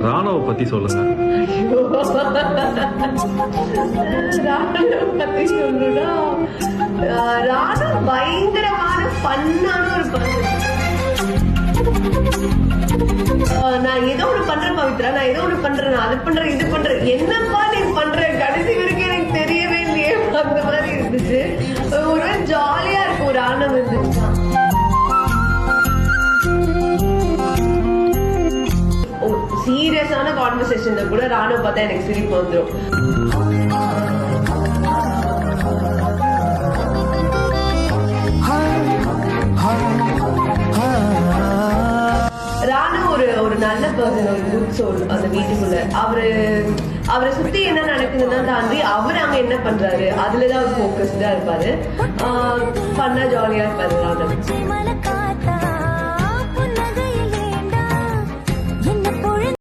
ராணுவ பத்தி சொல்லுங்க. ராணுவ பத்தி சொல்லணும்னா ராணுவ பயங்கரமான பண்ணான ஒரு பர்சன். நான் ஏதோ ஒண்ணு பண்றேன் பவித்ரா, நான் ஏதோ ஒண்ணு பண்றேன், நான் அது பண்றேன் இது பண்றேன், என்னப்பா நீ பண்ற, கடைசி வரைக்கும் எனக்கு தெரியவே இல்லையே, அந்த மாதிரி இருந்துச்சு. ஒரு ஜாலியா இருக்கும் ஒரு ராணுவம் இருந்துச்சுன்னா. சீரியஸான கான்வர்சேஷன்ல கூட ராணுவ பார்த்தா எனக்கு சிரிப்பு வந்துடும். ராணுவ ஒரு நல்ல பர்சன், ஒரு குட் சோல் அந்த வீட்டுக்குள்ள. அவரை சுத்தி என்ன நடக்குதுன்னா தாண்டி அவர் அங்க என்ன பண்றாரு அதுலதான் அவர் போக்கஸ்டா இருப்பாரு. பண்ணா ஜாலியா இருப்பாரு ராணுவ.